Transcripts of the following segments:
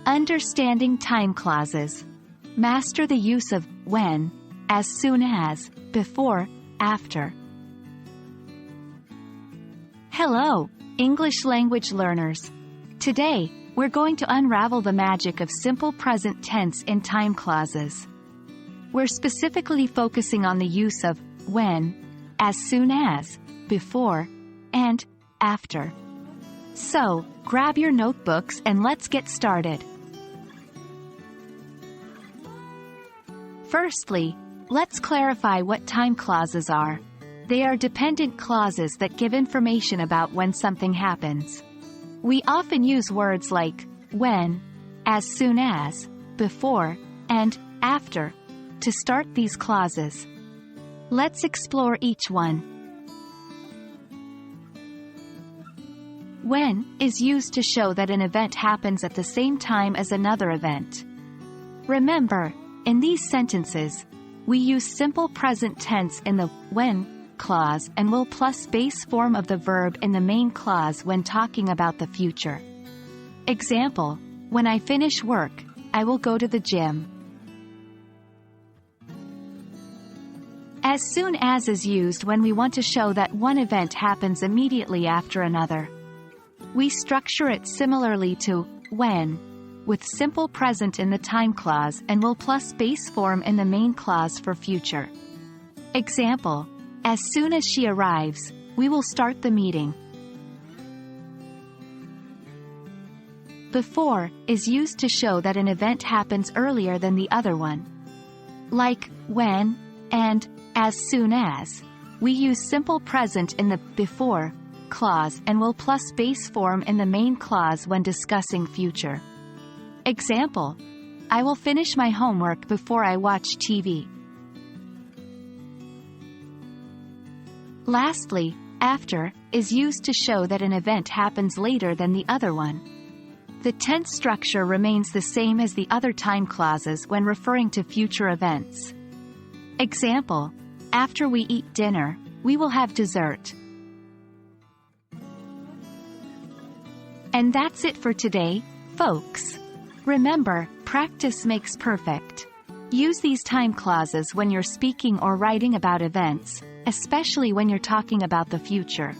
Understanding time clauses. Master the use of when, as soon as, before, after. Hello, English language learners. Today, we're going to unravel the magic of simple present tense in time clauses. We're specifically focusing on the use of when, as soon as, before, and after. So, grab your notebooks and let's get started. Firstly, let's clarify what time clauses are. They are dependent clauses that give information about when something happens. We often use words like when, as soon as, before, and after to start these clauses. Let's explore each one. When is used to show that an event happens at the same time as another event. Remember, in these sentences, we use simple present tense in the when clause and will plus base form of the verb in the main clause when talking about the future. Example, when I finish work, I will go to the gym. As soon as is used when we want to show that one event happens immediately after another. We structure it similarly to when, with simple present in the time clause and will plus base form in the main clause for future. Example, as soon as she arrives, we will start the meeting. Before is used to show that an event happens earlier than the other one. Like when and as soon as, we use simple present in the before clause and will plus base form in the main clause when discussing future. Example, I will finish my homework before I watch TV. Lastly, after is used to show that an event happens later than the other one. The tense structure remains the same as the other time clauses when referring to future events. Example, after we eat dinner, we will have dessert. And that's it for today, folks. Remember, practice makes perfect. Use these time clauses when you're speaking or writing about events, especially when you're talking about the future.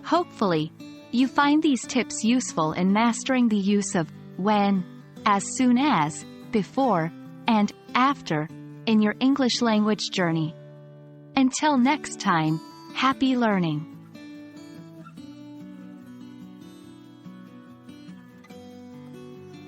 Hopefully, you find these tips useful in mastering the use of when, as soon as, before, and after in your English language journey. Until next time, happy learning!